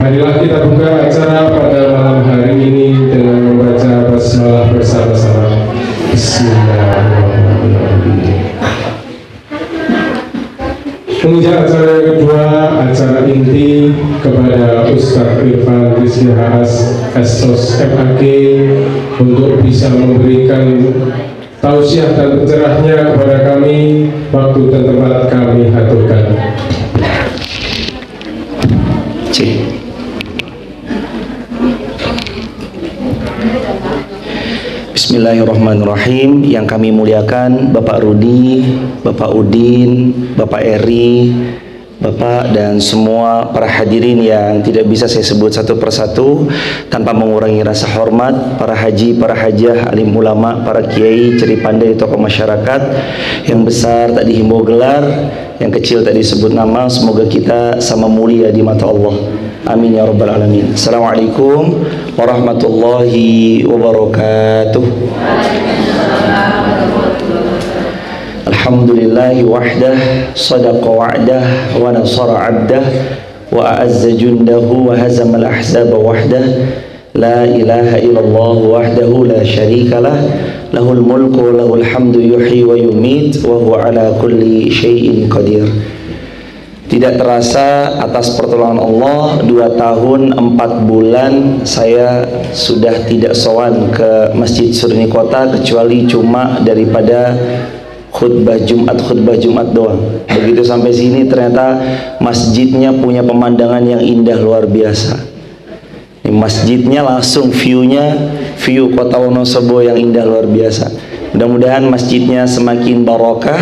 Marilah kita buka acara pada malam hari ini dengan membaca basmalah bersama-sama. Bismillahirrahmanirrahim. Kemudian acara yang kedua, acara inti kepada Ustadz Irfan Rizky Haas Estos MAG untuk bisa memberikan tausiah dan pencerahnya kepada kami. Waktu dan tempat kami haturkan. Bismillahirrahmanirrahim. Yang kami muliakan Bapak Rudi, Bapak Udin, Bapak Eri, Bapak dan semua para hadirin yang tidak bisa saya sebut satu persatu tanpa mengurangi rasa hormat, para haji, para hajah, alim ulama, para kiai, ceri pandai, tokoh masyarakat, yang besar tak dihimbau gelar, yang kecil tak disebut nama. Semoga kita sama mulia di mata Allah. Amin ya rabbal alamin. Assalamualaikum warahmatullahi wabarakatuh. Alhamdulillahi wahdah, sadaqa wa'dah, wa nasara 'abdah, wa a'azza jundahu, wa hazama al-ahzaba wahdah. La ilaha illallah wahdahu la syarika lah, lahul mulku wa lahul hamdu yuhyi wa yumit, wa huwa ala kulli syai'in qadir. Tidak terasa atas pertolongan Allah 2 tahun 4 bulan saya sudah tidak sowan ke Masjid Surni Kota kecuali cuma daripada khutbah Jumat doang. Begitu sampai sini ternyata masjidnya punya pemandangan yang indah luar biasa. Ini masjidnya langsung view Kota Wonosobo yang indah luar biasa. Mudah-mudahan masjidnya semakin barokah,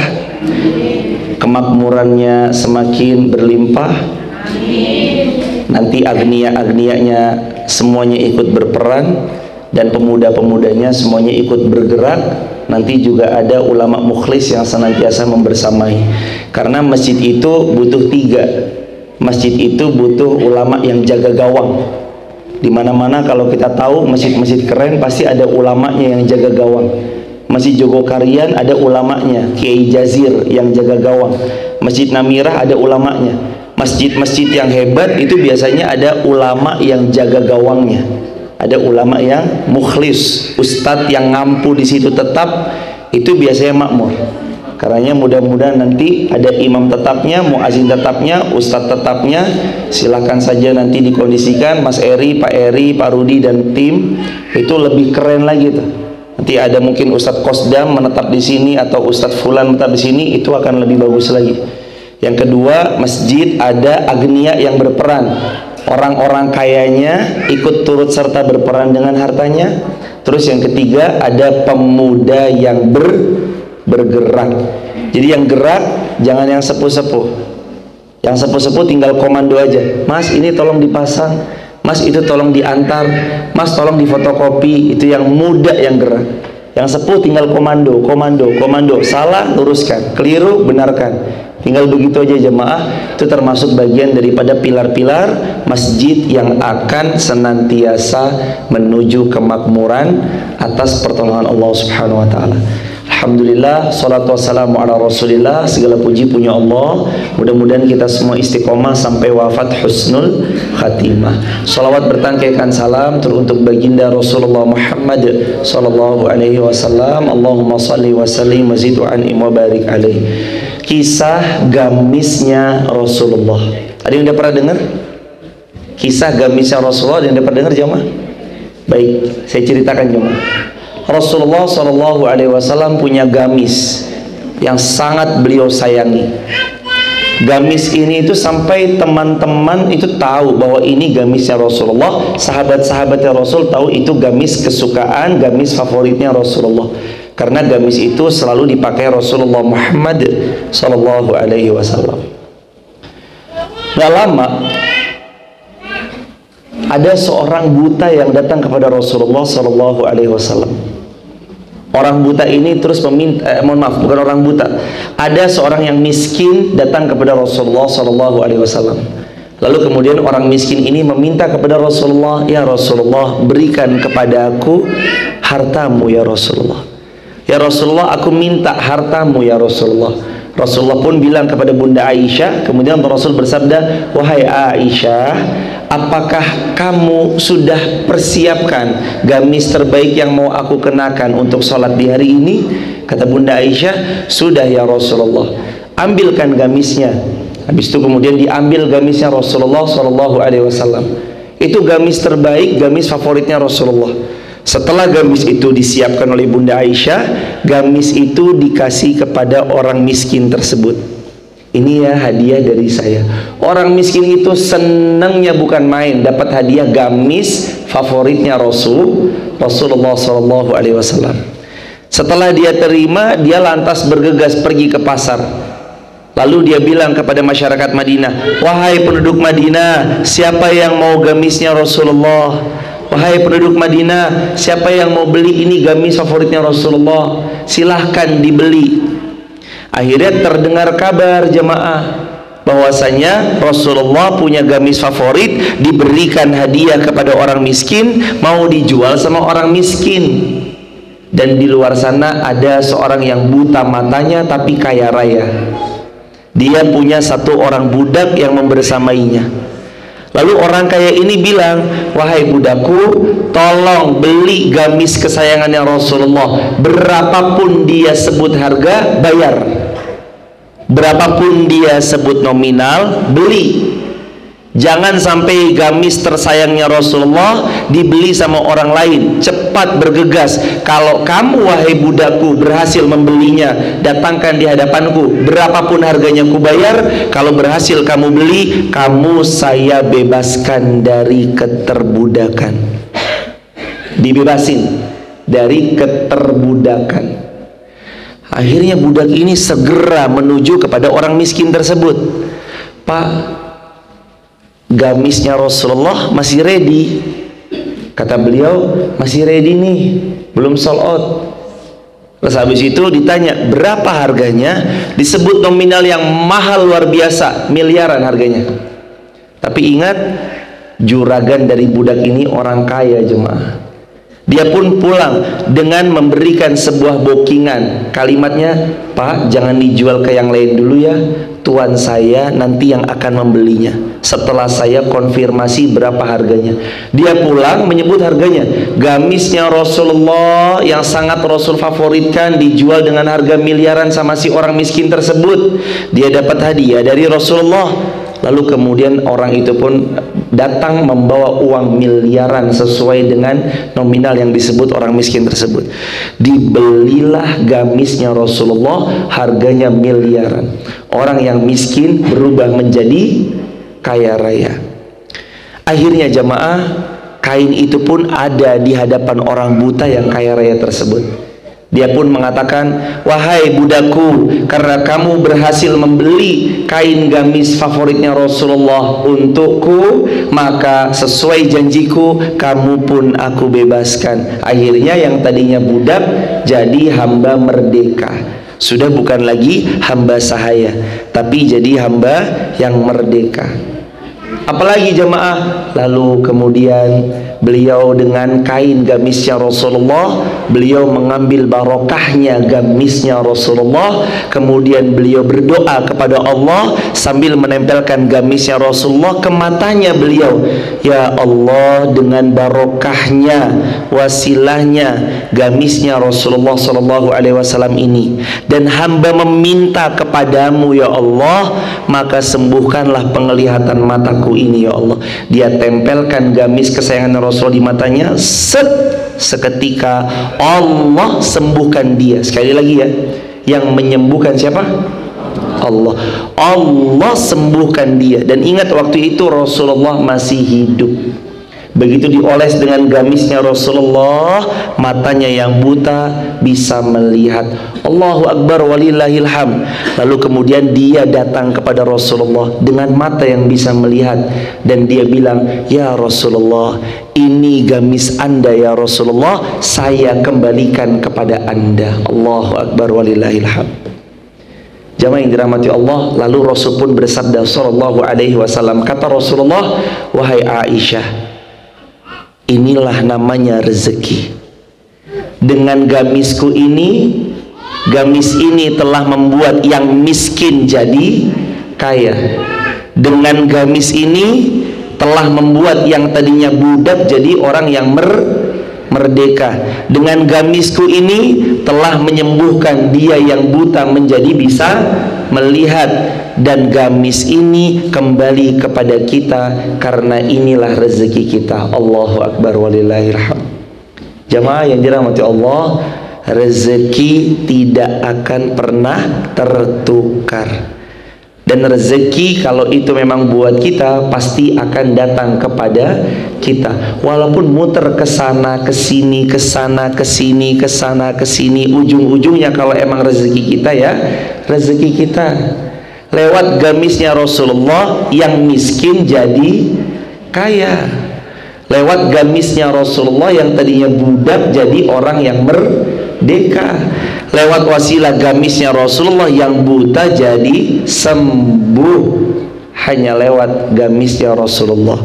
kemakmurannya semakin berlimpah. Nanti agnia-agnianya semuanya ikut berperan, dan pemuda-pemudanya semuanya ikut bergerak. Nanti juga ada ulama mukhlis yang senantiasa membersamai. Karena masjid itu butuh 3. Masjid itu butuh ulama yang jaga gawang. Dimana-mana kalau kita tahu masjid-masjid keren pasti ada ulamanya yang jaga gawang. Masjid Jogokarian ada ulamanya, Kiai Jazir yang jaga gawang. Masjid Namirah ada ulamanya. Masjid-masjid yang hebat itu biasanya ada ulama yang jaga gawangnya. Ada ulama yang mukhlis, ustadz yang ngampu di situ tetap, itu biasanya makmur. Karenanya mudah-mudahan nanti ada imam tetapnya, muazin tetapnya, ustadz tetapnya. Silakan saja nanti dikondisikan Mas Eri, Pak Eri, Pak Rudi dan tim itu lebih keren lagi tuh. Nanti ada mungkin Ustadz Kosdam menetap di sini atau Ustadz Fulan menetap di sini, itu akan lebih bagus lagi. Yang kedua, masjid ada agnia yang berperan. Orang-orang kayanya ikut turut serta berperan dengan hartanya. Terus yang ketiga, ada pemuda yang bergerak. Jadi yang gerak jangan yang sepuh-sepuh. Yang sepuh-sepuh tinggal komando aja. Mas, ini tolong dipasang. Mas, itu tolong diantar. Mas, tolong difotokopi. Itu yang muda yang gerak. Yang sepuh tinggal komando. Salah, luruskan. Keliru, benarkan. Tinggal begitu aja jemaah. Itu termasuk bagian daripada pilar-pilar masjid yang akan senantiasa menuju kemakmuran atas pertolongan Allah Subhanahu wa taala. Alhamdulillah, salatu wassalamu ala rasulillah. Segala puji punya Allah. Mudah-mudahan kita semua istiqomah sampai wafat husnul khatimah. Salawat bertangkaikan salam teruntuk baginda Rasulullah Muhammad sallallahu alaihi wasallam. Allahumma salli wa sallim wa zid wa an'im wa barik alaihi. Kisah gamisnya Rasulullah. Ada yang udah pernah dengar? Kisah gamisnya Rasulullah, ada yang udah pernah dengar jemaah? Baik, saya ceritakan jemaah. Rasulullah Shallallahu Alaihi Wasallam punya gamis yang sangat beliau sayangi. Gamis ini itu sampai teman-teman itu tahu bahwa ini gamisnya Rasulullah. Sahabat-sahabatnya Rasul tahu itu gamis kesukaan, gamis favoritnya Rasulullah. Karena gamis itu selalu dipakai Rasulullah Muhammad Shallallahu Alaihi Wasallam. Gak lama ada seorang buta yang datang kepada Rasulullah Shallallahu Alaihi Wasallam. Orang buta ini terus meminta, mohon maaf, bukan orang buta. Ada seorang yang miskin datang kepada Rasulullah Shallallahu Alaihi Wasallam. Lalu kemudian orang miskin ini meminta kepada Rasulullah, ya Rasulullah, berikan kepada aku hartamu ya Rasulullah. Ya Rasulullah, aku minta hartamu ya Rasulullah. Rasulullah pun bilang kepada Bunda Aisyah, kemudian Rasul bersabda, wahai Aisyah, apakah kamu sudah persiapkan gamis terbaik yang mau aku kenakan untuk sholat di hari ini? Kata Bunda Aisyah, sudah ya Rasulullah, ambilkan gamisnya. Habis itu kemudian diambil gamisnya Rasulullah SAW. Itu gamis terbaik, gamis favoritnya Rasulullah. Setelah gamis itu disiapkan oleh Bunda Aisyah, gamis itu dikasih kepada orang miskin tersebut. Ini ya hadiah dari saya. Orang miskin itu senangnya bukan main, dapat hadiah gamis favoritnya Rasulullah SAW. Setelah dia terima, dia lantas bergegas pergi ke pasar. Lalu dia bilang kepada masyarakat Madinah, wahai penduduk Madinah, siapa yang mau gamisnya Rasulullah? Wahai penduduk Madinah, siapa yang mau beli ini gamis favoritnya Rasulullah? Silahkan dibeli. Akhirnya terdengar kabar jemaah bahwasanya Rasulullah punya gamis favorit, diberikan hadiah kepada orang miskin, mau dijual sama orang miskin. Dan di luar sana ada seorang yang buta matanya tapi kaya raya. Dia punya satu orang budak yang membersamainya. Lalu orang kaya ini bilang, wahai budakku, tolong beli gamis kesayangannya Rasulullah. Berapapun dia sebut harga, bayar. Berapapun dia sebut nominal, beli. Jangan sampai gamis tersayangnya Rasulullah dibeli sama orang lain. Cepat bergegas. Kalau kamu wahai budakku berhasil membelinya, datangkan di hadapanku. Berapapun harganya ku bayar. Kalau berhasil kamu beli, kamu saya bebaskan dari keterbudakan. Dibebasin dari keterbudakan. Akhirnya budak ini segera menuju kepada orang miskin tersebut. Pak, gamisnya Rasulullah masih ready. Kata beliau, masih ready nih, belum sold out. Terus habis itu ditanya, berapa harganya? Disebut nominal yang mahal luar biasa, miliaran harganya. Tapi ingat, juragan dari budak ini orang kaya jemaah. Dia pun pulang dengan memberikan sebuah bookingan. Kalimatnya, Pak, jangan dijual ke yang lain dulu ya, tuan saya nanti yang akan membelinya setelah saya konfirmasi berapa harganya. Dia pulang menyebut harganya. Gamisnya Rasulullah yang sangat Rasul favoritkan dijual dengan harga miliaran sama si orang miskin tersebut. Dia dapat hadiah dari Rasulullah. Lalu kemudian orang itu pun datang membawa uang miliaran sesuai dengan nominal yang disebut orang miskin tersebut. Dibelilah gamisnya Rasulullah, harganya miliaran. Orang yang miskin berubah menjadi kaya raya. Akhirnya jamaah, kain itu pun ada di hadapan orang buta yang kaya raya tersebut. Dia pun mengatakan, wahai budakku, karena kamu berhasil membeli kain gamis favoritnya Rasulullah untukku, maka sesuai janjiku, kamu pun aku bebaskan. Akhirnya yang tadinya budak jadi hamba merdeka. Sudah bukan lagi hamba sahaya, tapi jadi hamba yang merdeka. Apalagi jemaah, lalu kemudian beliau dengan kain gamisnya Rasulullah, beliau mengambil barokahnya gamisnya Rasulullah, kemudian beliau berdoa kepada Allah sambil menempelkan gamisnya Rasulullah ke matanya beliau. Ya Allah, dengan barokahnya, wasilahnya gamisnya Rasulullah SAW ini, dan hamba meminta kepadamu ya Allah, maka sembuhkanlah penglihatan mataku ini ya Allah. Dia tempelkan gamis kesayangan Rasul di matanya, seketika Allah sembuhkan dia. Sekali lagi ya, yang menyembuhkan siapa? Allah. Allah sembuhkan dia. Dan ingat waktu itu Rasulullah masih hidup. Begitu dioles dengan gamisnya Rasulullah, matanya yang buta bisa melihat. Allahu Akbar walillahil hamd. Lalu kemudian dia datang kepada Rasulullah dengan mata yang bisa melihat, dan dia bilang, ya Rasulullah, ini gamis Anda ya Rasulullah, saya kembalikan kepada Anda. Allahu Akbar walillahil hamd. Jamaah yang dirahmati Allah, lalu Rasul pun bersabda sallallahu alaihi wasallam, kata Rasulullah, wahai Aisyah, inilah namanya rezeki. Dengan gamisku ini Gamis ini telah membuat yang miskin jadi kaya. Dengan gamis ini telah membuat yang tadinya budak jadi orang yang merdeka. Dengan gamisku ini telah menyembuhkan dia yang buta menjadi bisa melihat. Dan gamis ini kembali kepada kita, karena inilah rezeki kita. Allahu Akbar walillahilhamd. Jamaah yang dirahmati Allah, rezeki tidak akan pernah tertukar. Dan rezeki kalau itu memang buat kita, pasti akan datang kepada kita. Walaupun muter ke sana, ke sini, ke sana, ke sini, ke sana, ke sini, ujung-ujungnya kalau emang rezeki kita ya, rezeki kita. Lewat gamisnya Rasulullah yang miskin jadi kaya. Lewat gamisnya Rasulullah yang tadinya budak jadi orang yang merdeka. Lewat wasilah gamisnya Rasulullah yang buta jadi sembuh, hanya lewat gamisnya Rasulullah.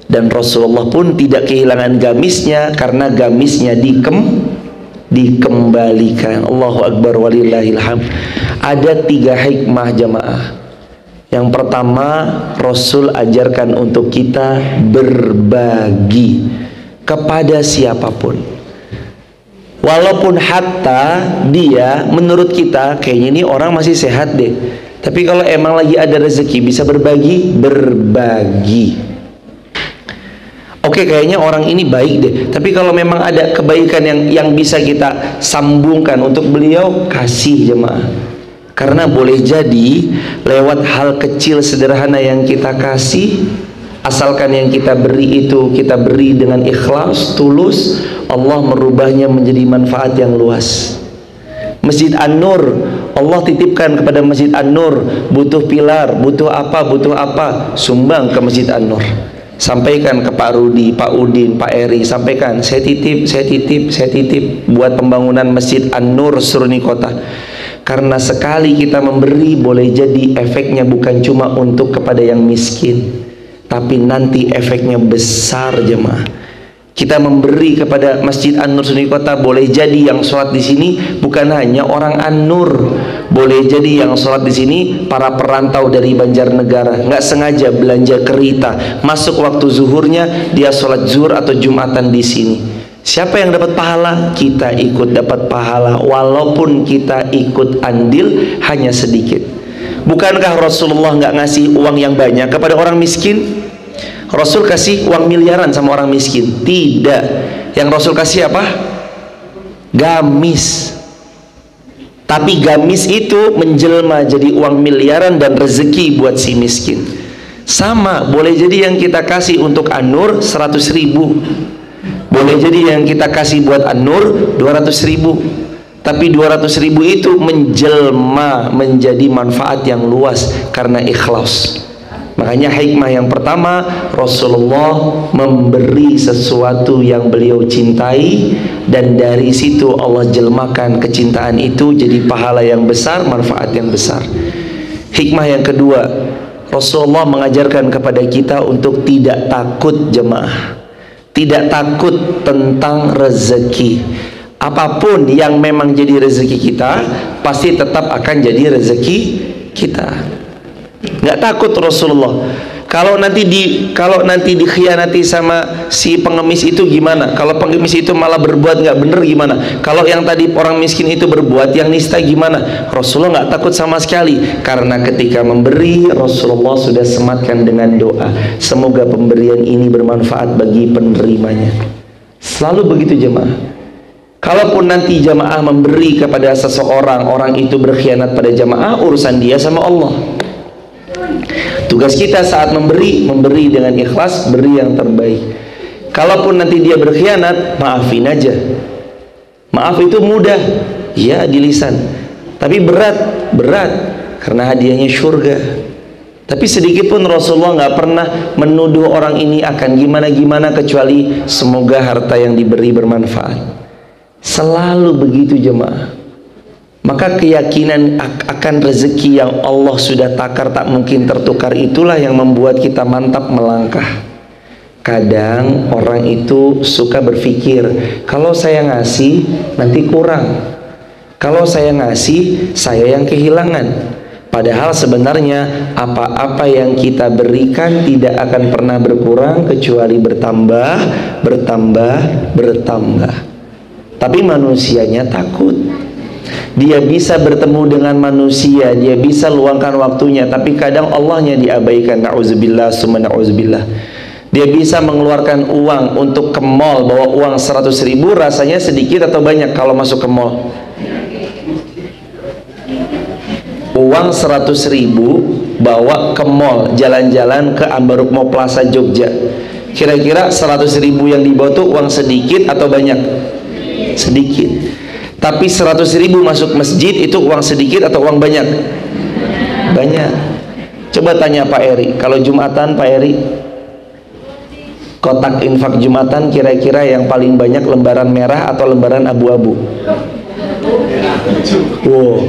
Dan Rasulullah pun tidak kehilangan gamisnya, karena gamisnya dikembalikan. Allahu Akbar walillahilhamd. Ada 3 hikmah jamaah. Yang pertama, Rasul ajarkan untuk kita berbagi kepada siapapun. Walaupun hatta dia menurut kita kayaknya ini orang masih sehat deh, tapi kalau emang lagi ada rezeki bisa berbagi. Oke, kayaknya orang ini baik deh, tapi kalau memang ada kebaikan yang bisa kita sambungkan untuk beliau, kasih jemaah. Karena boleh jadi lewat hal kecil sederhana yang kita kasih, asalkan yang kita beri itu kita beri dengan ikhlas, tulus, Allah merubahnya menjadi manfaat yang luas. Masjid An-Nur, Allah titipkan kepada Masjid An-Nur, butuh pilar, butuh apa, sumbang ke Masjid An-Nur. Sampaikan ke Pak Rudi, Pak Udin, Pak Eri, sampaikan, saya titip buat pembangunan Masjid An-Nur Seruni Kota. Karena sekali kita memberi, boleh jadi efeknya bukan cuma untuk kepada yang miskin, tapi nanti efeknya besar jemaah. Kita memberi kepada Masjid An-Nur Seruni Kota, boleh jadi yang sholat di sini bukan hanya orang An-Nur, boleh jadi yang sholat di sini para perantau dari Banjarnegara, nggak sengaja belanja kereta, masuk waktu zuhurnya dia sholat zuhur atau jumatan di sini. Siapa yang dapat pahala? Kita ikut dapat pahala, walaupun kita ikut andil hanya sedikit. Bukankah Rasulullah nggak ngasih uang yang banyak kepada orang miskin? Rasul kasih uang miliaran sama orang miskin? Tidak. Yang Rasul kasih apa? Gamis. Tapi gamis itu menjelma jadi uang miliaran dan rezeki buat si miskin. Sama, boleh jadi yang kita kasih untuk An-Nur 100.000, boleh jadi yang kita kasih buat An-Nur 200.000, tapi 200.000 itu menjelma menjadi manfaat yang luas karena ikhlas. Makanya hikmah yang pertama, Rasulullah memberi sesuatu yang beliau cintai, dan dari situ Allah jelmakan kecintaan itu jadi pahala yang besar, manfaat yang besar. Hikmah yang kedua, Rasulullah mengajarkan kepada kita untuk tidak takut jemaah, tidak takut tentang rezeki. Apapun yang memang jadi rezeki kita, pasti tetap akan jadi rezeki kita. Nggak takut Rasulullah. Kalau nanti dikhianati sama si pengemis itu gimana? Kalau pengemis itu malah berbuat nggak bener gimana? Kalau yang tadi orang miskin itu berbuat yang nista gimana? Rasulullah nggak takut sama sekali, karena ketika memberi Rasulullah sudah sematkan dengan doa, semoga pemberian ini bermanfaat bagi penerimanya. Selalu begitu jemaah. Kalaupun nanti jamaah memberi kepada seseorang, orang itu berkhianat pada jamaah, urusan dia sama Allah. Tugas kita saat memberi dengan ikhlas, beri yang terbaik. Kalaupun nanti dia berkhianat, maafin aja. Maaf itu mudah, ya di lisan, tapi berat karena hadiahnya surga. Tapi sedikit pun Rasulullah nggak pernah menuduh orang ini akan gimana kecuali semoga harta yang diberi bermanfaat. Selalu begitu jemaah. Maka keyakinan akan rezeki yang Allah sudah takar tak mungkin tertukar, itulah yang membuat kita mantap melangkah. Kadang orang itu suka berpikir, kalau saya ngasih nanti kurang, Kalau saya ngasih, saya yang kehilangan. Padahal sebenarnya apa-apa yang kita berikan tidak akan pernah berkurang kecuali bertambah, bertambah, bertambah. Tapi manusianya takut. Dia bisa bertemu dengan manusia, dia bisa luangkan waktunya, tapi kadang Allahnya diabaikan. Na'udzubillah, summa na'udzubillah. Dia bisa mengeluarkan uang untuk ke mall, bawa uang 100.000, rasanya sedikit atau banyak kalau masuk ke mall? Uang 100.000 bawa ke mall, jalan-jalan ke Ambarukmo Plaza Jogja, kira-kira 100.000 yang dibawa tuh uang sedikit atau banyak? Sedikit. Tapi 100.000 masuk masjid itu uang sedikit atau uang banyak? Banyak. Coba tanya Pak Eri, kalau Jumatan Pak Eri, kotak infak Jumatan kira-kira yang paling banyak lembaran merah atau lembaran abu-abu? Wow,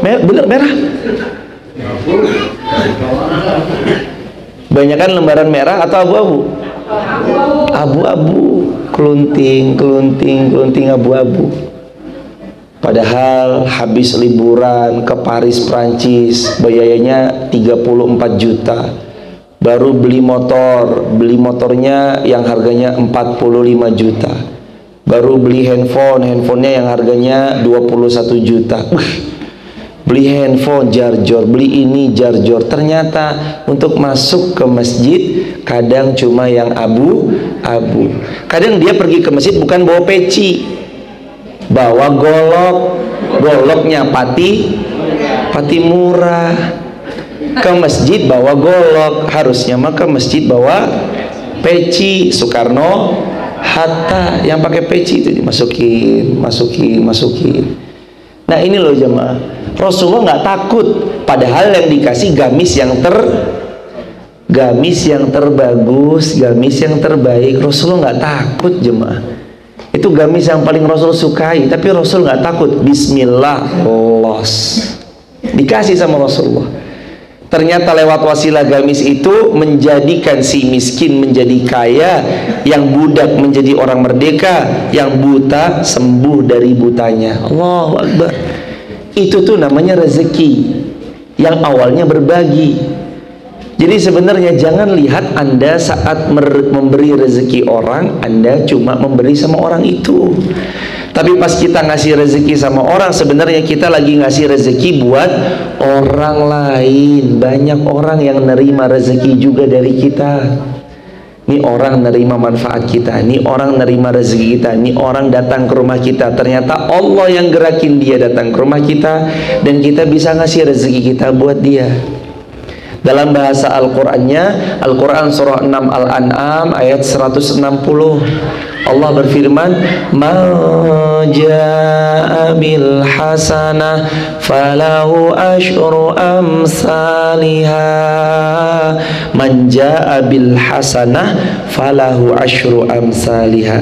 bener merah. Banyakan lembaran merah atau abu-abu? Abu-abu, kelunting, kelunting, kelunting abu-abu. Padahal habis liburan ke Paris, Prancis, biayanya 34 juta. Baru beli motor, beli motornya yang harganya 45 juta. Baru beli handphone, handphonenya yang harganya 21 juta. Beli handphone, jarjor, beli ini, jarjor. Ternyata untuk masuk ke masjid kadang cuma yang abu-abu. Kadang dia pergi ke masjid bukan bawa peci, bawa golok. Goloknya pati murah. Ke masjid bawa golok, harusnya mah ke masjid bawa peci. Soekarno Hatta yang pakai peci itu dimasukin, masukin. Nah ini loh jemaah, Rasulullah nggak takut. Padahal yang dikasih gamis yang terbagus, gamis yang terbaik. Rasulullah nggak takut jemaah. Itu gamis yang paling Rasul sukai, tapi Rasul nggak takut. Bismillah, los. Dikasih sama Rasulullah. Ternyata lewat wasilah gamis itu menjadikan si miskin menjadi kaya, yang budak menjadi orang merdeka, yang buta sembuh dari butanya. Allahu Akbar. Itu tuh namanya rezeki yang awalnya berbagi. Jadi sebenarnya jangan lihat Anda saat memberi rezeki orang, Anda cuma memberi sama orang itu. Tapi pas kita ngasih rezeki sama orang, sebenarnya kita lagi ngasih rezeki buat orang lain. Banyak orang yang nerima rezeki juga dari kita. Ini orang nerima manfaat kita, ini orang nerima rezeki kita, ini orang datang ke rumah kita. Ternyata Allah yang gerakin dia datang ke rumah kita, dan kita bisa ngasih rezeki kita buat dia. Dalam bahasa Al-Qur'annya, Al-Quran surah 6 Al-An'am ayat 160, Allah berfirman, "Man jaa'a bil hasanah falahu asyru amsalihha." Man jaa'a bil hasanah falahu asyru amsalihha.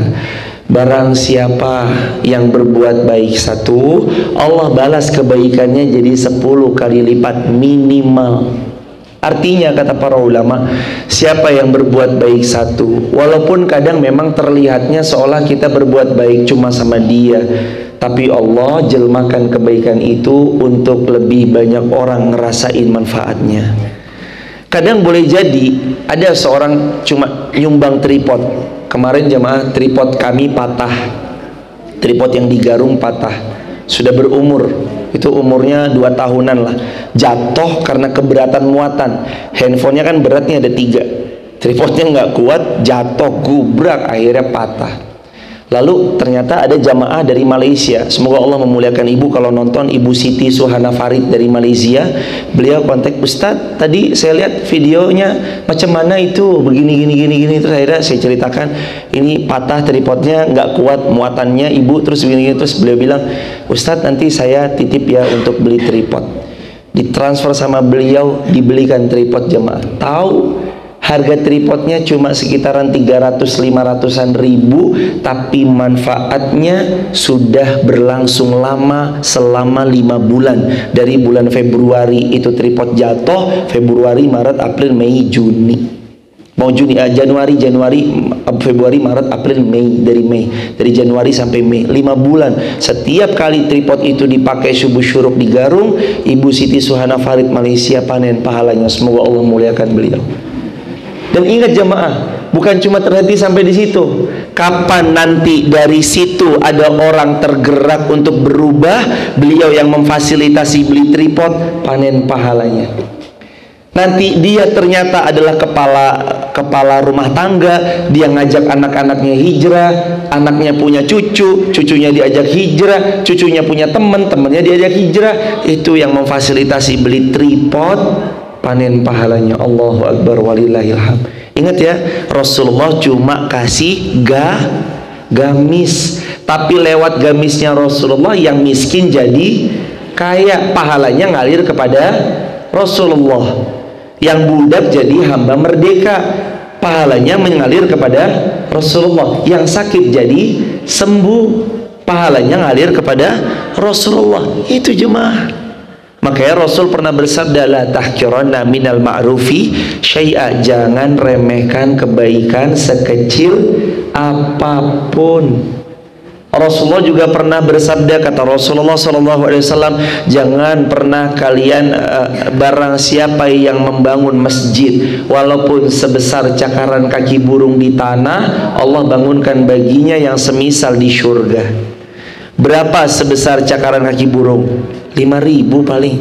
Barang siapa yang berbuat baik satu, Allah balas kebaikannya jadi 10 kali lipat minimal. Artinya kata para ulama, siapa yang berbuat baik satu, walaupun kadang memang terlihatnya seolah kita berbuat baik cuma sama dia, tapi Allah jelmakan kebaikan itu untuk lebih banyak orang ngerasain manfaatnya. Kadang boleh jadi ada seorang cuma nyumbang tripod. Kemarin jamaah tripod kami patah, tripod yang digarung patah, sudah berumur, itu umurnya 2 tahunan lah. Jatuh karena keberatan muatan. Handphonenya kan beratnya ada 3, tripodnya nggak kuat, jatuh gubrak, akhirnya patah. Lalu ternyata ada jamaah dari Malaysia, semoga Allah memuliakan ibu kalau nonton, Ibu Siti Suhana Farid dari Malaysia. Beliau kontak, Ustadz tadi saya lihat videonya macam mana itu begini gini. Terus akhirnya saya ceritakan ini patah tripodnya, nggak kuat muatannya ibu, terus begini. Terus beliau bilang, Ustadz nanti saya titip ya untuk beli tripod. Ditransfer sama beliau, dibelikan tripod jemaah. Tahu harga tripodnya cuma sekitaran 300-500an ribu, tapi manfaatnya sudah berlangsung lama, selama 5 bulan. Dari bulan Februari itu tripod jatuh, Februari, Maret, April, Mei, Juni. Mau Januari, Februari, Maret, April, Mei. Dari Januari sampai Mei, 5 bulan. Setiap kali tripod itu dipakai subuh syuruk di Garung, Ibu Siti Suhana Farid Malaysia panen pahalanya. Semoga Allah muliakan beliau. Dan ingat jamaah, bukan cuma terhenti sampai di situ. Kapan nanti dari situ ada orang tergerak untuk berubah, beliau yang memfasilitasi beli tripod, panen pahalanya. Nanti dia ternyata adalah kepala rumah tangga, dia ngajak anak-anaknya hijrah, anaknya punya cucu, cucunya diajak hijrah, cucunya punya teman, temannya diajak hijrah. Itu yang memfasilitasi beli tripod, panen pahalanya. Allahu Akbar walillahilham. Ingat ya, Rasulullah cuma kasih gamis, tapi lewat gamisnya Rasulullah yang miskin jadi kaya, pahalanya ngalir kepada Rasulullah. Yang budak jadi hamba merdeka, pahalanya mengalir kepada Rasulullah. Yang sakit jadi sembuh, pahalanya ngalir kepada Rasulullah. Itu jemaah. Makanya Rasul pernah bersabda, la tahqiranna minal ma'rufi syai'a, jangan remehkan kebaikan sekecil apapun. Rasulullah juga pernah bersabda, kata Rasulullah SAW, jangan pernah kalian barang siapa yang membangun masjid walaupun sebesar cakaran kaki burung di tanah, Allah bangunkan baginya yang semisal di surga. Berapa sebesar cakaran kaki burung? 5.000 paling.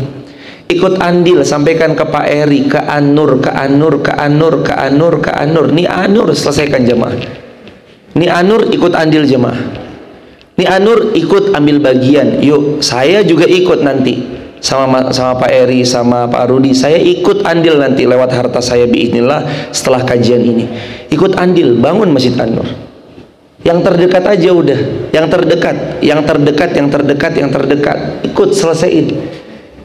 Ikut andil, sampaikan ke Pak Eri, ke Anur. Nih Anur selesaikan jemaah. Nih Anur ikut andil jemaah. Nih Anur ikut ambil bagian. Yuk, saya juga ikut nanti sama Pak Eri, sama Pak Rudi. Saya ikut andil nanti lewat harta saya biiznillah setelah kajian ini. Ikut andil, bangun Masjid Anur. Yang terdekat aja udah, yang terdekat. Ikut selesaiin.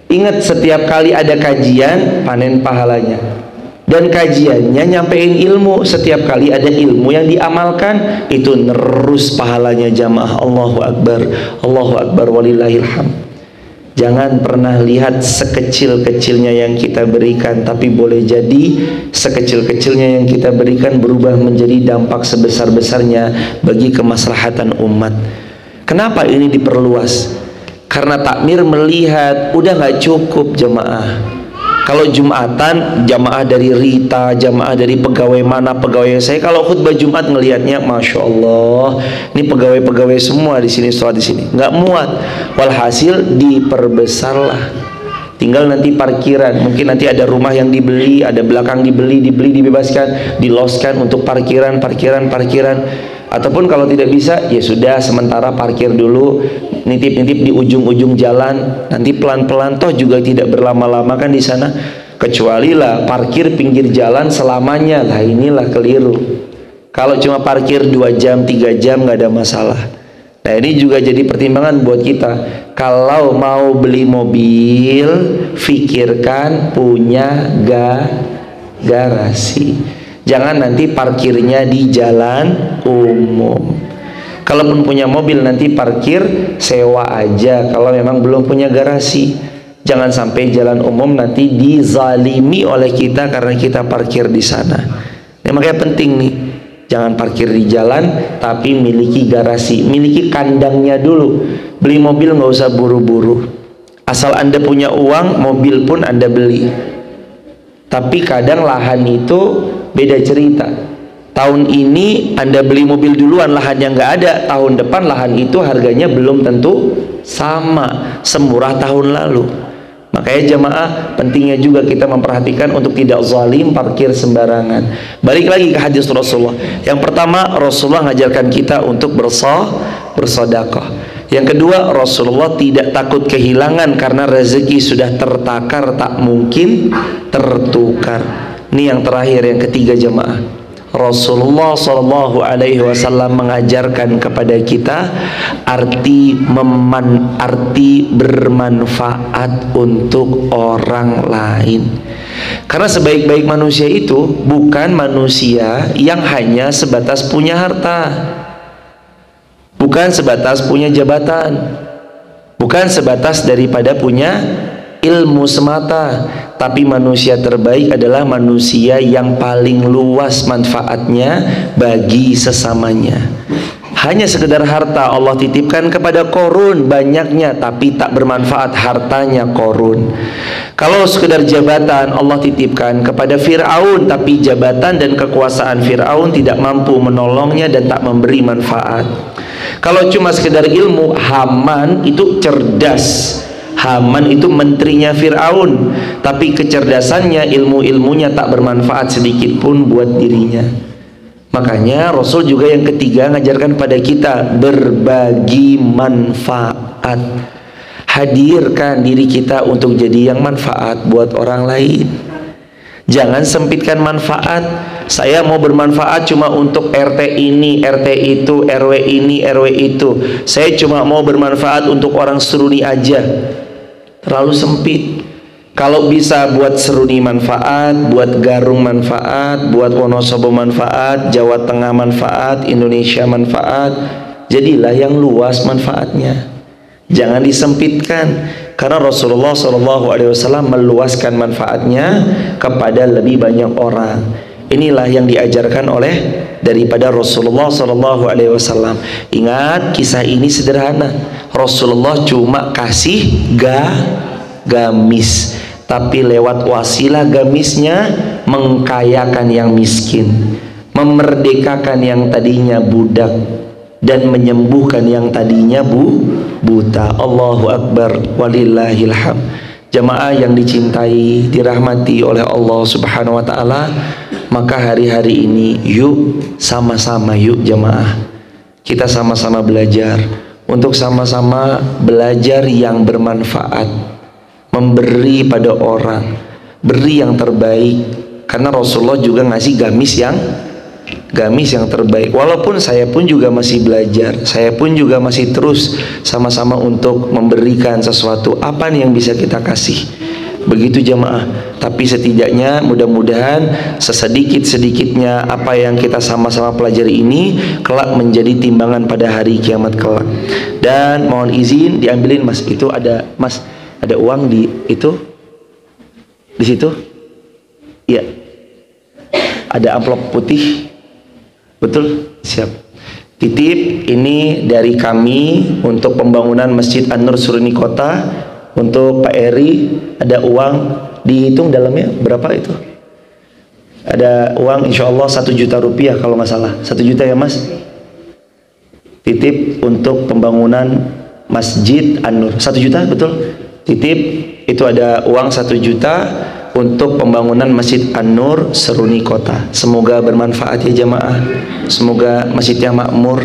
Ingat, setiap kali ada kajian, panen pahalanya. Dan kajiannya nyampein ilmu. Setiap kali ada ilmu yang diamalkan, itu nerus pahalanya jamaah. Allahu Akbar walillahilham. Jangan pernah lihat sekecil-kecilnya yang kita berikan, tapi boleh jadi sekecil-kecilnya yang kita berikan berubah menjadi dampak sebesar-besarnya bagi kemaslahatan umat. Kenapa ini diperluas? Karena takmir melihat udah gak cukup jemaah. Kalau Jumatan, jamaah dari Rita, jamaah dari pegawai mana, pegawai saya. Kalau khutbah Jumat ngelihatnya, masya Allah, ini pegawai-pegawai semua di sini, sholat di sini, nggak muat. Walhasil diperbesarlah. Tinggal nanti parkiran, mungkin nanti ada rumah yang dibeli, ada belakang dibeli dibebaskan, diloskan untuk parkiran. Ataupun kalau tidak bisa, ya sudah sementara parkir dulu, nitip-nitip di ujung-ujung jalan. Nanti pelan-pelan, toh juga tidak berlama-lama kan di sana. Kecuali lah parkir pinggir jalan selamanya, lah inilah keliru. Kalau cuma parkir 2 jam, 3 jam nggak ada masalah. Nah ini juga jadi pertimbangan buat kita. Kalau mau beli mobil, fikirkan punya garasi. Jangan nanti parkirnya di jalan umum. Kalaupun punya mobil, nanti parkir sewa aja kalau memang belum punya garasi. Jangan sampai jalan umum nanti dizalimi oleh kita karena kita parkir di sana. Nah, makanya penting nih, jangan parkir di jalan, tapi miliki garasi, miliki kandangnya dulu. Beli mobil nggak usah buru-buru. Asal Anda punya uang, mobil pun Anda beli. Tapi kadang lahan itu beda cerita. Tahun ini Anda beli mobil duluan, lahannya nggak ada. Tahun depan lahan itu harganya belum tentu sama, semurah tahun lalu. Makanya jamaah, pentingnya juga kita memperhatikan untuk tidak zalim parkir sembarangan. Balik lagi ke hadis Rasulullah. Yang pertama, Rasulullah mengajarkan kita untuk bersedekah. Yang kedua, Rasulullah tidak takut kehilangan karena rezeki sudah tertakar, tak mungkin tertukar. Ini yang terakhir, yang ketiga jamaah. Rasulullah SAW mengajarkan kepada kita arti bermanfaat untuk orang lain. Karena sebaik-baik manusia itu bukan manusia yang hanya sebatas punya harta, bukan sebatas punya jabatan, bukan sebatas daripada punya ilmu semata, Tapi manusia terbaik adalah manusia yang paling luas manfaatnya bagi sesamanya. Hanya sekedar harta Allah titipkan kepada Qarun banyaknya, tapi tak bermanfaat hartanya Qarun. Kalau sekedar jabatan Allah titipkan kepada Fir'aun, tapi jabatan dan kekuasaan Fir'aun tidak mampu menolongnya dan tak memberi manfaat. Kalau cuma sekedar ilmu, Haman itu cerdas. Haman itu menterinya Fir'aun, tapi kecerdasannya, ilmu-ilmunya tak bermanfaat sedikit pun buat dirinya. Makanya Rasul juga yang ketiga ngajarkan pada kita berbagi manfaat. Hadirkan diri kita untuk jadi yang manfaat buat orang lain. Jangan sempitkan manfaat. Saya mau bermanfaat cuma untuk RT ini, RT itu, RW ini, RW itu. Saya cuma mau bermanfaat untuk orang Seruni aja. Terlalu sempit. Kalau bisa buat Seruni manfaat, buat Garung manfaat, buat Wonosobo manfaat, Jawa Tengah manfaat, Indonesia manfaat, jadilah yang luas manfaatnya. Jangan disempitkan, karena Rasulullah SAW meluaskan manfaatnya kepada lebih banyak orang. Inilah yang diajarkan oleh daripada Rasulullah SAW. Ingat, kisah ini sederhana. Rasulullah cuma kasih gamis, tapi lewat wasilah gamisnya mengkayakan yang miskin, memerdekakan yang tadinya budak, dan menyembuhkan yang tadinya buta. Allahu Akbar, walillahilham. Jamaah yang dicintai, dirahmati oleh Allah Subhanahu wa ta'ala, maka hari-hari ini yuk sama-sama, yuk jamaah, kita sama-sama belajar untuk sama-sama belajar yang bermanfaat, memberi pada orang, beri yang terbaik. Karena Rasulullah juga ngasih gamis yang terbaik. Walaupun saya pun juga masih belajar, saya pun juga masih terus sama-sama untuk memberikan sesuatu. Apa nih yang bisa kita kasih? Begitu jamaah. Tapi setidaknya mudah-mudahan sesedikit-sedikitnya apa yang kita sama-sama pelajari ini kelak menjadi timbangan pada hari kiamat kelak. Dan mohon izin diambilin mas, itu ada mas, ada uang di itu, di situ, iya, ada amplop putih, betul, siap. Titip ini dari kami untuk pembangunan Masjid An-Nur Seruni Kota. Untuk Pak Eri ada uang, dihitung dalamnya berapa itu? Ada uang insya Allah 1 juta rupiah kalau nggak salah, 1 juta ya mas. Titip untuk pembangunan Masjid An-Nur 1 juta, betul? Titip itu ada uang 1 juta untuk pembangunan Masjid An-Nur Seruni Kota. Semoga bermanfaat ya jamaah, semoga masjidnya makmur.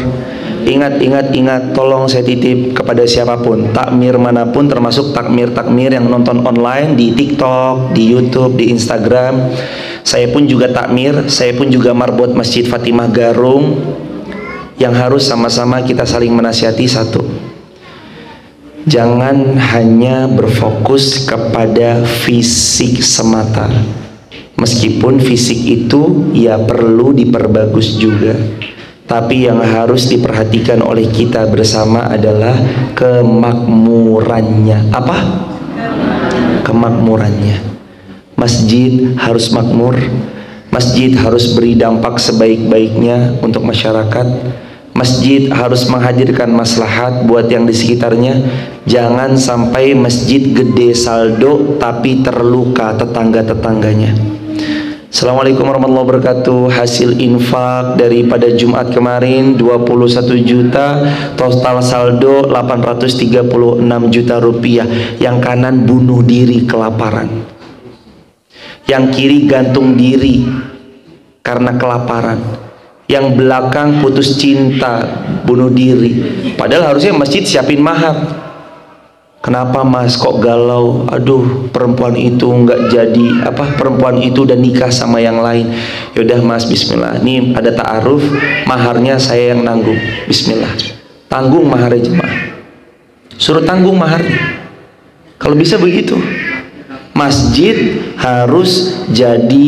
Ingat, tolong saya titip kepada siapapun, takmir manapun, termasuk takmir yang nonton online di TikTok, di YouTube, di Instagram. Saya pun juga takmir, saya pun juga marbot Masjid Fatimah Garung, yang harus sama-sama kita saling menasihati. Satu, jangan hanya berfokus kepada fisik semata, meskipun fisik itu ya perlu diperbagus juga. Tapi yang harus diperhatikan oleh kita bersama adalah kemakmurannya. Apa? Kemakmurannya. Masjid harus makmur. Masjid harus beri dampak sebaik-baiknya untuk masyarakat. Masjid harus menghadirkan maslahat buat yang di sekitarnya. Jangan sampai masjid gede saldo tapi terluka tetangga-tetangganya. Assalamualaikum warahmatullahi wabarakatuh. Hasil infak daripada Jumat kemarin 21 juta, total saldo 836 juta rupiah. Yang kanan bunuh diri kelaparan, yang kiri gantung diri karena kelaparan, yang belakang putus cinta bunuh diri. Padahal harusnya masjid siapin mahar. Kenapa mas kok galau? Aduh, perempuan itu nggak jadi perempuan itu udah nikah sama yang lain. Yaudah mas, bismillah, ini ada ta'aruf, maharnya saya yang nanggung. Bismillah, tanggung maharnya jemaah, suruh tanggung maharnya. Kalau bisa begitu. Masjid harus jadi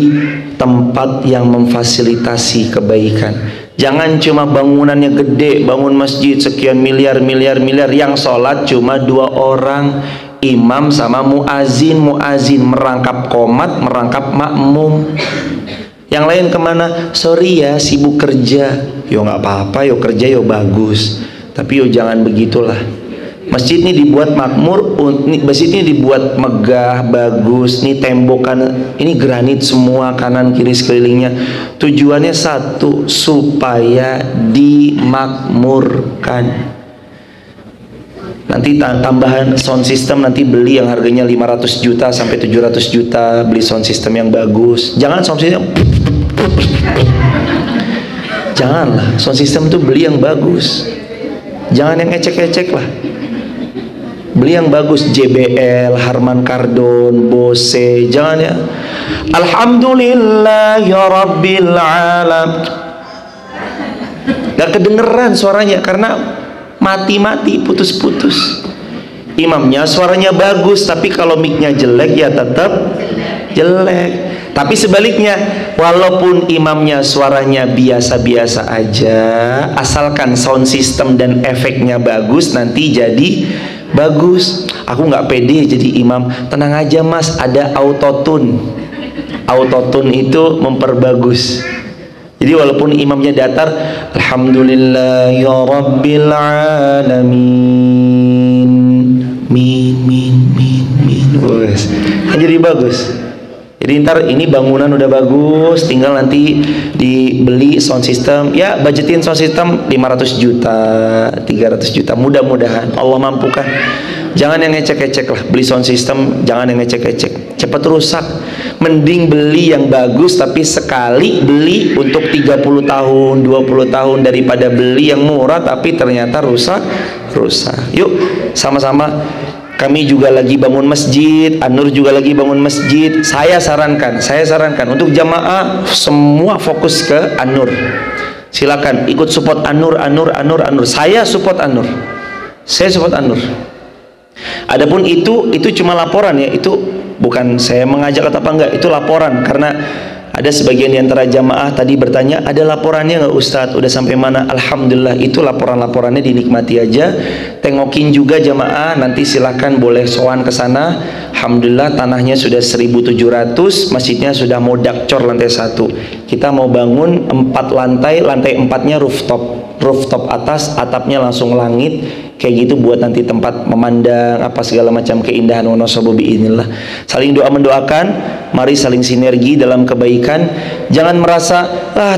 tempat yang memfasilitasi kebaikan. Jangan cuma bangunannya gede, bangun masjid sekian miliar, yang sholat cuma 2 orang. imam sama muazin, muazin merangkap qomat, merangkap makmum. Yang lain kemana? Sorry ya, sibuk kerja. Yo nggak apa-apa, yo kerja yo bagus. Tapi yo jangan begitulah. Masjid ini dibuat makmur, masjid ini dibuat megah, bagus. Ini tembokan, ini granit semua kanan kiri sekelilingnya. Tujuannya satu, supaya dimakmurkan. Nanti tambahan sound system, nanti beli yang harganya 500 juta sampai 700 juta, beli sound system yang bagus. Jangan sound system, janganlah sound system itu beli yang bagus. Jangan yang ecek-ecek lah. Beli yang bagus, JBL, Harman Kardon, Bose. Jangan ya Alhamdulillah ya Rabbil Alam. Gak kedengeran suaranya karena mati-mati, putus-putus. Imamnya suaranya bagus, tapi kalau mic-nya jelek ya tetap jelek. Tapi sebaliknya, walaupun imamnya suaranya biasa-biasa aja, asalkan sound system dan efeknya bagus, nanti jadi bagus. Aku nggak pede jadi imam. Tenang aja mas, ada autotune. Autotune itu memperbagus. Jadi walaupun imamnya datar, Alhamdulillah ya Rabbil Alamin, min min min min, jadi bagus. Jadi ntar ini bangunan udah bagus, tinggal nanti dibeli sound system. Ya budgetin sound system 500 juta, 300 juta, mudah-mudahan Allah mampukan. Jangan yang ngecek-ngecek lah, beli sound system jangan yang ngecek-ngecek, cepat rusak. Mending beli yang bagus tapi sekali beli untuk 30 tahun, 20 tahun daripada beli yang murah tapi ternyata rusak. Yuk sama-sama. Kami juga lagi bangun masjid, An-Nur juga lagi bangun masjid. Saya sarankan untuk jamaah semua fokus ke An-Nur. Silakan ikut support An-Nur. Saya support An-Nur. Adapun itu cuma laporan ya, itu bukan saya mengajak atau apa enggak, itu laporan. Karena ada sebagian di antara jamaah tadi bertanya, ada laporannya nggak Ustadz? Udah sampai mana? Alhamdulillah, itu laporannya dinikmati aja. Tengokin juga jamaah, nanti silahkan boleh sowan ke sana. Alhamdulillah tanahnya sudah 1.700, masjidnya sudah mau dakcor lantai 1. Kita mau bangun 4 lantai 4-nya rooftop atas, atapnya langsung langit. Kayak gitu buat nanti tempat memandang apa segala macam keindahan wonosobo biinillah. Saling doa mendoakan, mari saling sinergi dalam kebaikan. Jangan merasa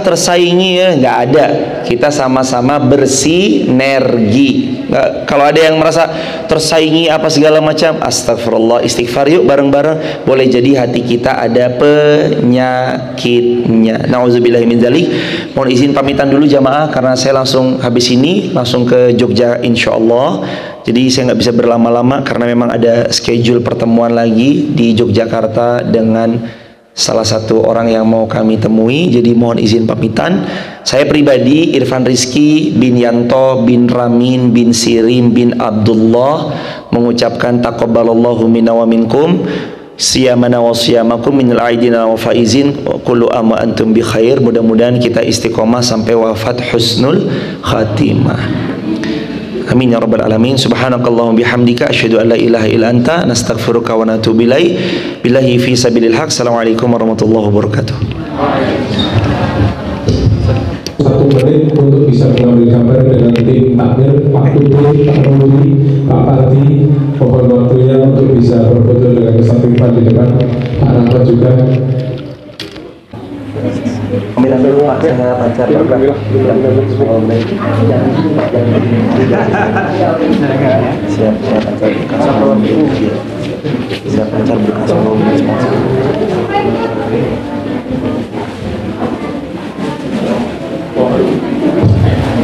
tersaingi ya, nggak ada. Kita sama-sama bersinergi. Kalau ada yang merasa tersaingi apa segala macam, astagfirullah, istighfar yuk bareng-bareng. Boleh jadi hati kita ada penyakitnya. Nauzubillahi min dzalik. Mohon izin pamitan dulu jamaah karena saya langsung habis ini langsung ke Jogja insyaallah. Jadi saya nggak bisa berlama-lama karena memang ada schedule pertemuan lagi di Yogyakarta dengan salah satu orang yang mau kami temui. Jadi mohon izin pamitan. Saya pribadi Irfan Rizky bin Yanto bin Ramin bin Sirim bin Abdullah mengucapkan taqabbalallahu minna wa minkum siyamana wa siyamakum minal aidina wa faizin kullu amma antum bi khair. Mudah-mudahan kita istiqomah sampai wafat husnul khatimah. Amin ya rabbal alamin. Subhanakallahumma bihamdika asyhadu an la ilaha illa anta nastaghfiruka wa natubu ilaik. Billahi fi sabilil haq. Assalamualaikum warahmatullahi wabarakatuh. 1 menit untuk bisa mengambil gambar dengan tim takmir, Pak Tuti, Pak Rudi, Pak Parti. Mohon waktunya untuk bisa berfoto dengan Ustaz Irfan di depan. Pak Rahmat juga. Ambil dulu Pak, saya pacar berkah. Siap pacar berkah. Siap pacar berkah.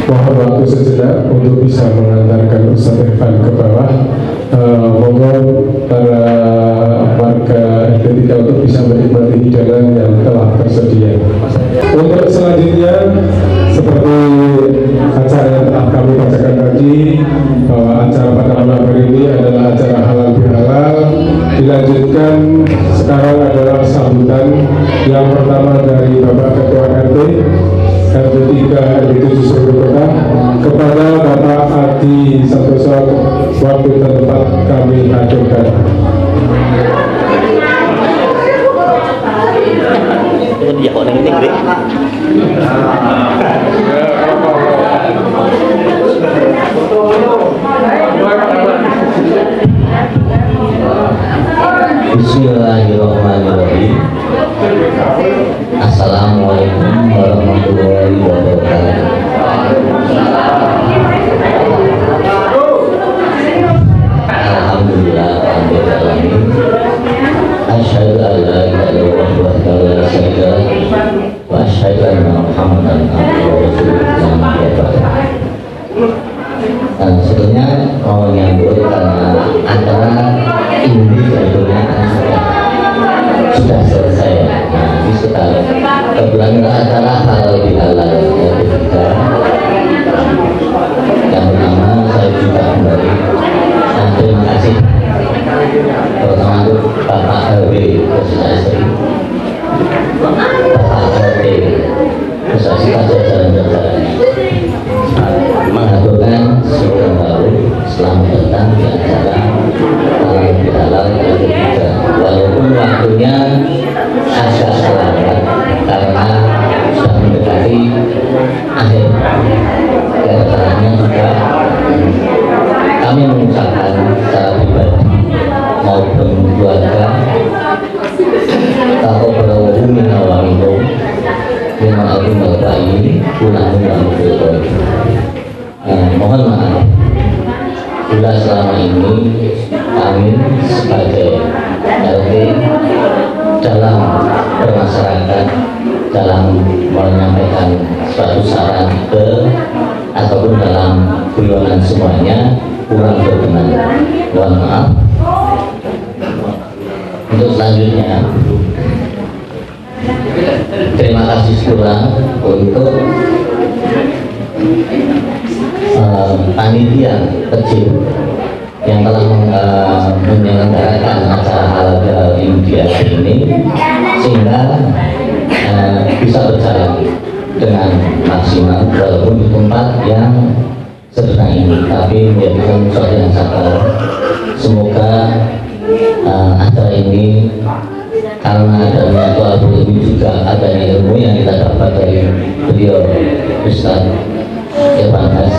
Mohon waktu sejenak untuk bisa mengantarkan Ustaz Irfan ke bawah. Mohon para warga RT3 untuk bisa menikmati hidangan yang telah tersedia. Untuk selanjutnya, seperti acara yang telah kami bacakan tadi, bahwa acara pada malam hari ini adalah acara halal bihalal. Dilanjutkan sekarang adalah sambutan yang pertama dari Bapak Ketua RT RT3 RT7 Surakarta kepada Bapak Adi Santoso, waktu dan tempat kami ajukan. Ya kok ini gede. Bismillahirrahmanirrahim. Assalamualaikum warahmatullahi wabarakatuh. Alhamdulillah rabbil alamin. Asyhadu an la ilaha illallah wahdahu la syarika lah wa asyhadu anna Muhammadan abduhu wa rasuluh. Dan sebetulnya mau nyambut karena acara ini sebetulnya sudah selesai. Nah, ini sudah kebetulan acara halal bihalal yang ketiga. Yang pertama saya juga kembali terima kasih terutama untuk Bapak LB beserta istri, Bapak LB beserta jajaran-jajaran mengaturkan slogan baru selamat datang di acara halal bihalal yang ketiga. Walaupun waktunya agak terlambat karena sudah mendekati akhir acaranya, juga kami mengucapkan secara pribadi maupun keluarga taqabbalallahu minna wa minkum dengan azimul bayi ulang mohon maaf bila selama ini kami sebagai LT dalam bermasyarakat, dalam menyampaikan suatu saran ataupun dalam guyonan semuanya kurang berkenan, mohon maaf. Untuk selanjutnya terima kasih pula untuk panitia kecil yang telah menyelenggarakan acara halal bihalal di hari ini sehingga bisa berjalan dengan maksimal walaupun di tempat yang sederhana ini, tapi menjadikan sesuatu yang sabar. Semoga acara ini karena adanya suatu ini juga adanya ilmu yang kita dapat dari beliau Ustaz Irfan Has,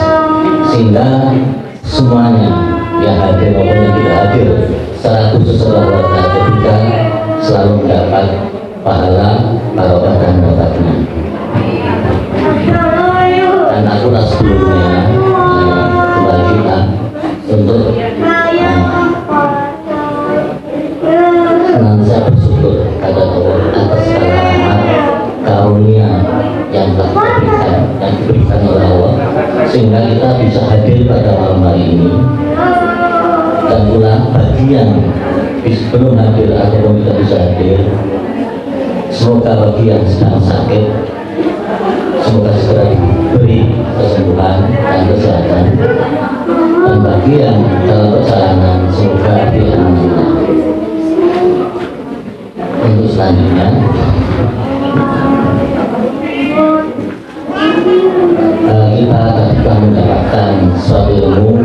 sehingga semuanya yang hadir maupun yang tidak hadir secara khusus keluarga ketiga selalu mendapat pahala barokah dan berkatnya. Dan aku sebelumnya kembali kita untuk senantiasa bersyukur kepada Allah atas segala rahmat karunia yang telah diberikan oleh Allah sehingga kita bisa hadir pada malam hari ini. Dan pula bagi yang belum hadir ataupun tidak bisa hadir, semoga bagi yang sedang sakit semoga segera diberi kesembuhan dan kesehatan, dan bagi yang dalam perjalanan semoga dialhamdulillah. Untuk selanjutnya kita telah mendapatkan suatu ilmu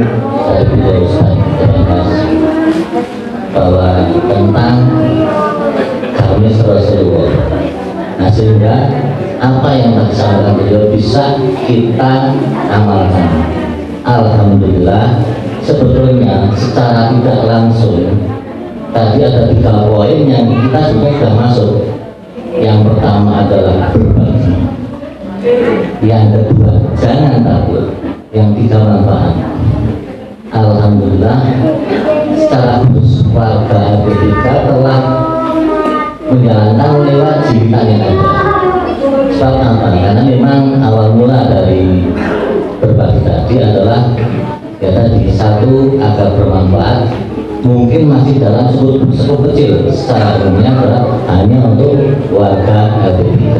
dari beliau Ustaz Irfan Has bahwa tentang karunia Rasulullah. Nah, sehingga apa yang disampaikan beliau bisa kita amalkan. Alhamdulillah, sebetulnya secara tidak langsung tadi ada 3 poin yang kita sudah masuk. Yang pertama adalah berbagi, yang kedua jangan takut, yang tiga manfaat. Alhamdulillah, secara khusus warga ketika telah menjalankan lewat jilitan yang ada. Sebab apa? Karena memang awal mula dari berbagi tadi adalah ya tadi satu agar bermanfaat, mungkin masih dalam skup kecil, secara umumnya adalah hanya untuk warga LT3.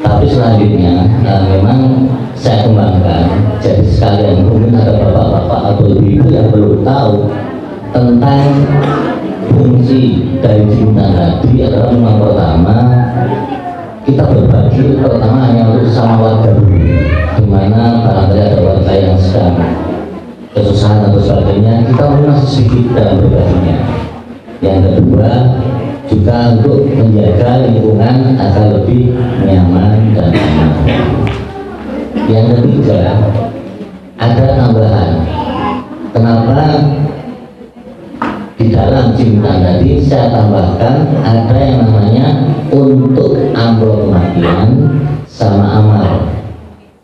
Tapi selanjutnya memang saya kembangkan, jadi sekalian mungkin ada bapak-bapak atau ibu yang belum tahu tentang fungsi dari jilitan tadi adalah yang pertama kita berbagi pertama hanya untuk sama warga dulu, dimana barangkali ada warga yang sedang kesusahan atau sebagainya, kita masih sedikit dalam berbaginya. Yang kedua juga untuk menjaga lingkungan agar lebih nyaman dan aman. Yang ketiga, ada tambahan. Kenapa di dalam cinta tadi saya tambahkan ada yang namanya untuk amplop kematian sama amal.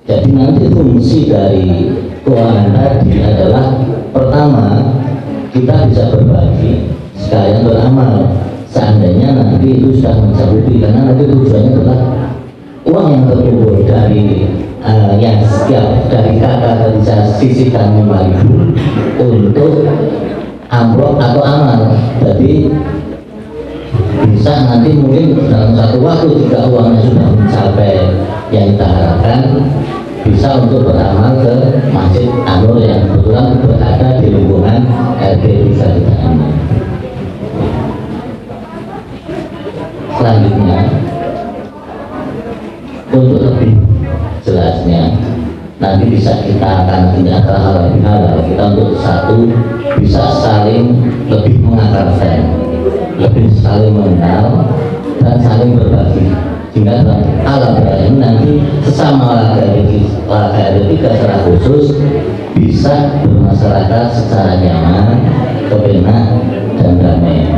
Jadi nanti fungsi dari keuangan tadi adalah pertama, kita bisa berbagi sekalian beramal. Seandainya nanti itu sudah mencakupi, karena nanti tujuannya adalah uang yang terkumpul dari yang setiap dari kakak tadi saya sisihkan 5.000 untuk amplop atau amal. Jadi bisa nanti mungkin dalam satu waktu jika uangnya sudah mencapai yang kita harapkan, bisa untuk beramal ke Masjid An-Nur yang kebetulan berada di lingkungan RT 3 kita ini. Selanjutnya, untuk lebih jelasnya nanti bisa kita akan tindak hal lebih halal. Kita untuk satu bisa saling lebih mengakarkan, lebih saling mengenal dan saling berbagi, sehingga dalam alam ini nanti sesama warga RT secara khusus bisa bermasyarakat secara nyaman, kebenar dan damai.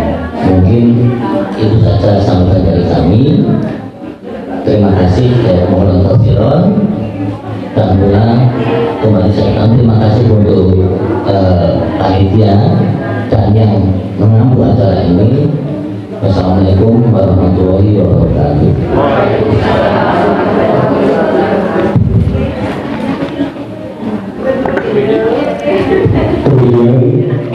Mungkin itu saja sambutan dari kami. Terima kasih, mohon tafsiron. Dan pula kembali saya ucapkan terima kasih untuk panitia dan yang mengampu acara ini. Wassalamualaikum warahmatullahi wabarakatuh. Kemudian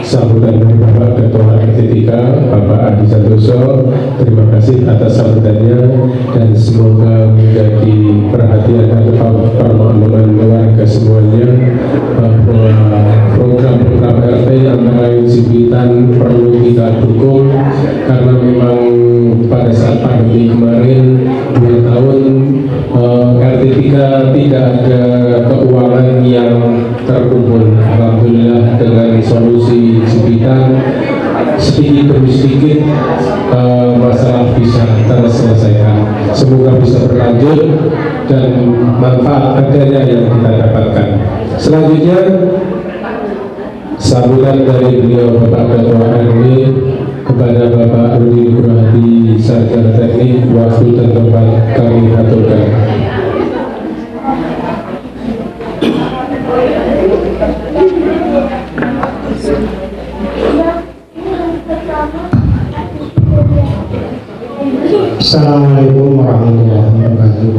sambutan dari Bapak Ketua RT 3 Bapak Adi Santoso, terima kasih atas sambutannya dan semoga menjadi perhatian dan permakluman warga semuanya bahwa program-program RT antara Cibitan perlu kita dukung, karena memang pada saat pandemi kemarin 2 tahun RT 3 tidak ada keuangan yang terkumpul. Alhamdulillah dengan solusi Cibitan sedikit demi sedikit masalah bisa terselesaikan. Semoga bisa berlanjut dan manfaat adanya yang kita dapatkan. Selanjutnya sambutan dari beliau Bapak Ketua RW kepada Bapak Rudi Nugrohadi Sarjana Teknik, waktu dan tempat kami aturkan. Assalamualaikum warahmatullahi wabarakatuh.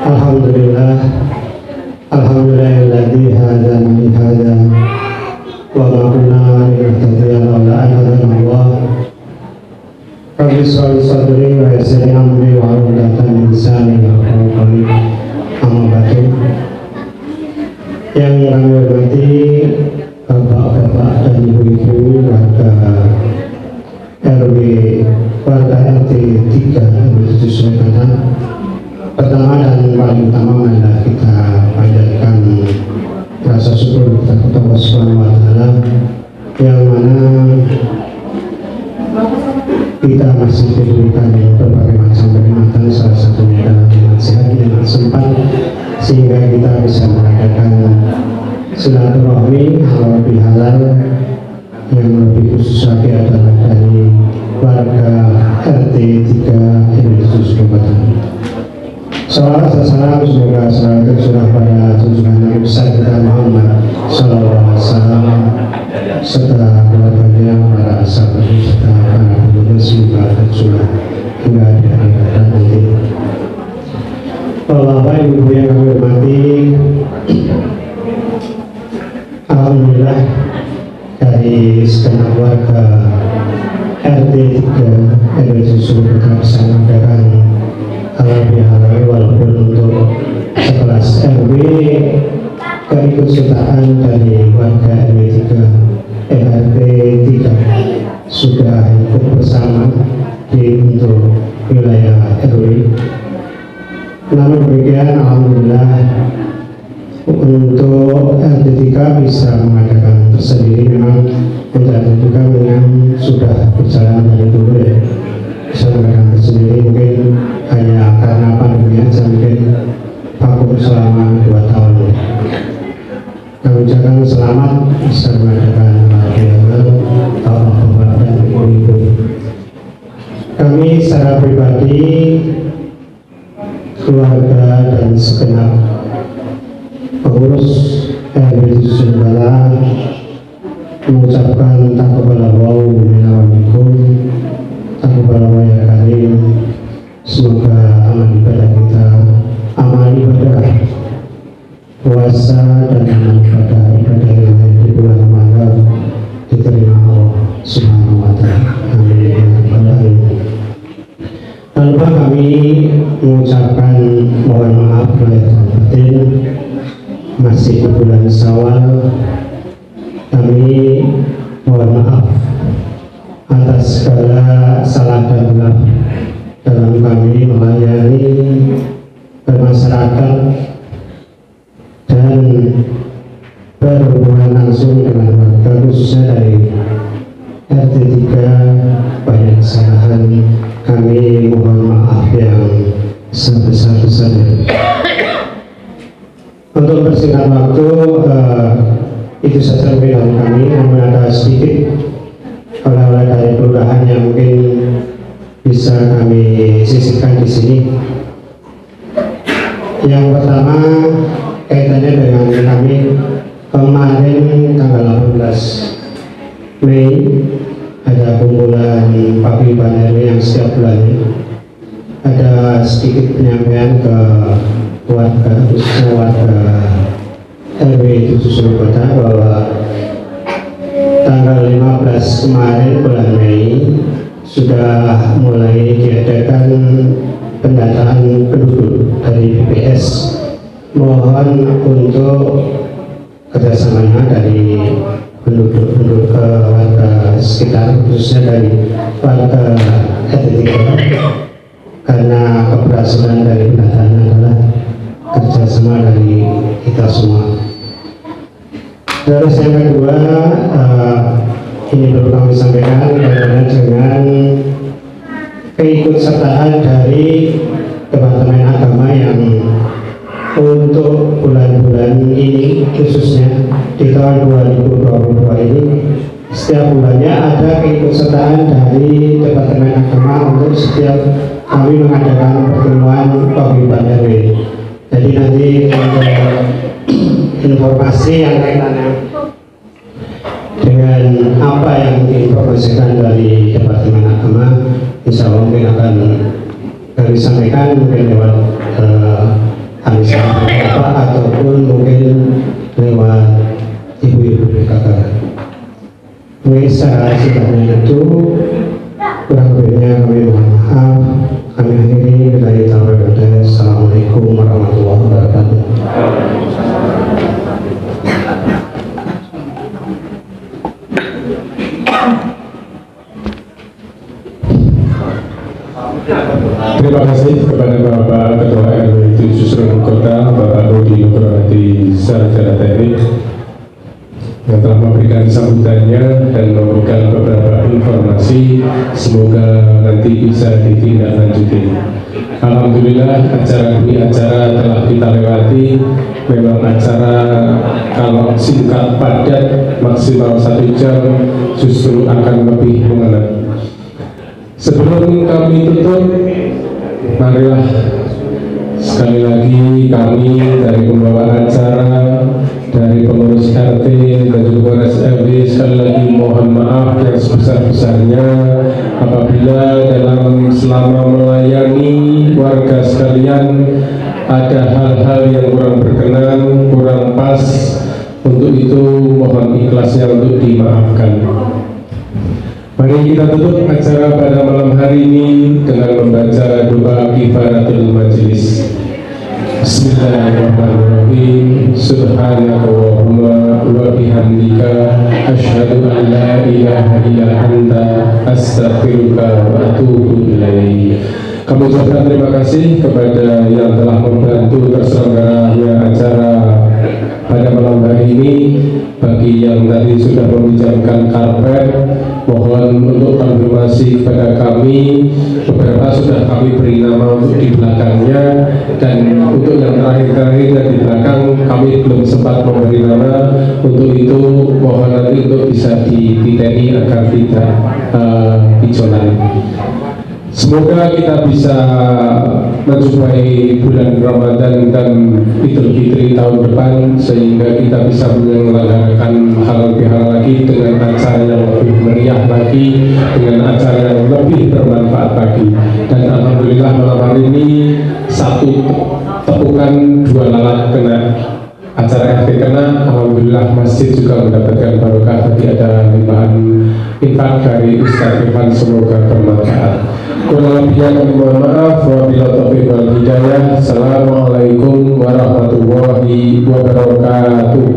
Alhamdulillah, alhamdulillahilladzi hadana li hada wa ma kunna linahtadiya laula an hadana Allah. Rabbi shrah li sadri wa yassir li amri wa hlul 'uqdatam min lisani yafqahu qawli. Amma ba'du. Yang kami hormati Bapak-bapak dan ibu-ibu warga RW warga RT 3 RW 7 Sulawesi. Pertama dan paling utama adalah kita panjatkan rasa syukur kita kepada Allah Subhanahu wa Ta'ala, yang mana kita masih diberikan berbagai macam kenikmatan, salah satunya adalah nikmat sehat, nikmat sempat, sehingga kita bisa mengadakan silaturahmi halal bihalal. Yang lebih khusus lagi adalah dari warga RT 3 RW Kabupaten. Salawat dan salam semoga selalu tercurah pada junjungan Nabi besar kita Muhammad Sallallahu Alaihi Wasallam serta keluarganya, para sahabat serta para pengurus, semoga tercurah hingga di akhirat nanti. Bapak Ibu yang kami hormati, alhamdulillah dari segenap warga RT 3 RW Kabupaten bisa mengadakan halal bihalal, walaupun untuk sekelas RW keikutsertaan dari warga RW 3 RT 3 sudah ikut bersama untuk wilayah RW. Namun demikian, alhamdulillah untuk RT3 bisa mengadakan tersendiri. Memang untuk RT3 memang sudah berjalan dari dulu ya, bisa mengadakan tersendiri. Mungkin hanya karena pandemi aja, mungkin vakum selama 2 tahun. Kami ucapkan selamat bisa mengadakan tahun Bapak dan Ibu. Kami secara pribadi, keluarga dan segenap pengurus RW Sumbawa mengucapkan taqabbalallahu minna wa minkum, taqabbalallahu ya karim. Semoga amal ibadah kita, amal ibadah puasa dan amal ibadah yang lain di bulan Ramadan diterima Allah Subhanahu wa ta'ala. Amin ya rabbal alamin. Tanpa kami mengucapkan mohon maaf lahir dan batin, masih di bulan Syawal, kami mohon maaf atas segala salah dan hilaf dalam kami melayani bermasyarakat dan berhubungan langsung dengan warga, khususnya dari RT3. Banyak kesalahan, kami mohon maaf yang sebesar-besarnya. Untuk persingkat waktu, itu saja dari kami. Namun ada sedikit oleh-oleh dari kelurahan yang mungkin bisa kami sisihkan di sini. Yang pertama kaitannya dengan kami kemarin tanggal 18 Mei ada kumpulan paguyuban RW yang setiap bulannya ada sedikit penyampaian ke warga, khususnya warga RW itu Susul Kota, bahwa tanggal 15 kemarin bulan Mei sudah mulai diadakan pendataan penduduk dari BPS. Mohon untuk kerjasamanya dari penduduk warga sekitar, khususnya dari warga RT3, karena keberhasilan dari pendataan adalah kerjasama dari kita semua. Terus yang kedua, ini perlu kami sampaikan berkaitan dengan keikutsertaan dari Departemen Agama yang untuk bulan-bulan ini, khususnya di tahun 2022 ini, setiap bulannya ada keikutsertaan dari Departemen Agama untuk setiap kami mengadakan pertemuan paguyuban RW. Jadi nanti untuk informasi yang kaitannya dengan apa yang diinformasikan dari Departemen Agama, insya Allah mungkin akan kami sampaikan mungkin lewat alisan Bapak ataupun mungkin lewat ibu-ibu PKK. Mungkin secara singkatnya itu, kurang lebihnya kami mohon maaf. Kami akhiri dari taubat. Assalamualaikum warahmatullahi wabarakatuh. Terima kasih kepada Bapak Ketua RW 7 Susul Kota, Bapak Rudi Nugrohadi Sarjana Teknik, yang telah memberikan sambutannya dan memberikan beberapa informasi. Semoga nanti bisa ditindaklanjuti. Alhamdulillah, acara demi acara telah kita lewati. Memang acara kalau singkat padat maksimal 1 jam justru akan lebih mengena. Sebelum kami tutup, marilah sekali lagi kami dari pembawa acara, dari pengurus RT dan juga pengurus RW sekali lagi mohon maaf yang sebesar-besarnya apabila selama melayani warga sekalian ada hal-hal yang kurang berkenan, kurang pas. Untuk itu mohon ikhlasnya untuk dimaafkan. Mari kita tutup acara pada malam hari ini dengan membaca doa kifaratul majelis. Bismillahirrahmanirrahim. Subhanakallahumma wa bihamdika asyhadu an la ilaha illa anta astaghfiruka wa atubu ilaik. Kami ucapkan terima kasih kepada yang telah membantu terselenggaranya acara pada malam hari ini. Bagi yang tadi sudah meminjamkan karpet, mohon untuk konfirmasi kepada kami. Beberapa sudah kami beri nama untuk di belakangnya, dan untuk yang terakhir di belakang kami belum sempat memberi nama. Untuk itu mohon nanti untuk bisa dititeni agar tidak dicolai. Semoga kita bisa menjumpai bulan Ramadan dan Idul Fitri tahun depan, sehingga kita bisa menyelenggarakan hal lebih hal lagi dengan acara yang lebih meriah lagi, dengan acara yang lebih bermanfaat lagi. Dan alhamdulillah malam hari ini satu tepukan dua lalat kena, acara FT kena, alhamdulillah masjid juga mendapatkan barokah. Tadi ada limpahan infak dari Ustaz Irfan, semoga bermanfaat. Kurang lebihnya kami mohon maaf. Wabillahi taufiq wal hidayah. Assalamualaikum warahmatullahi wabarakatuh.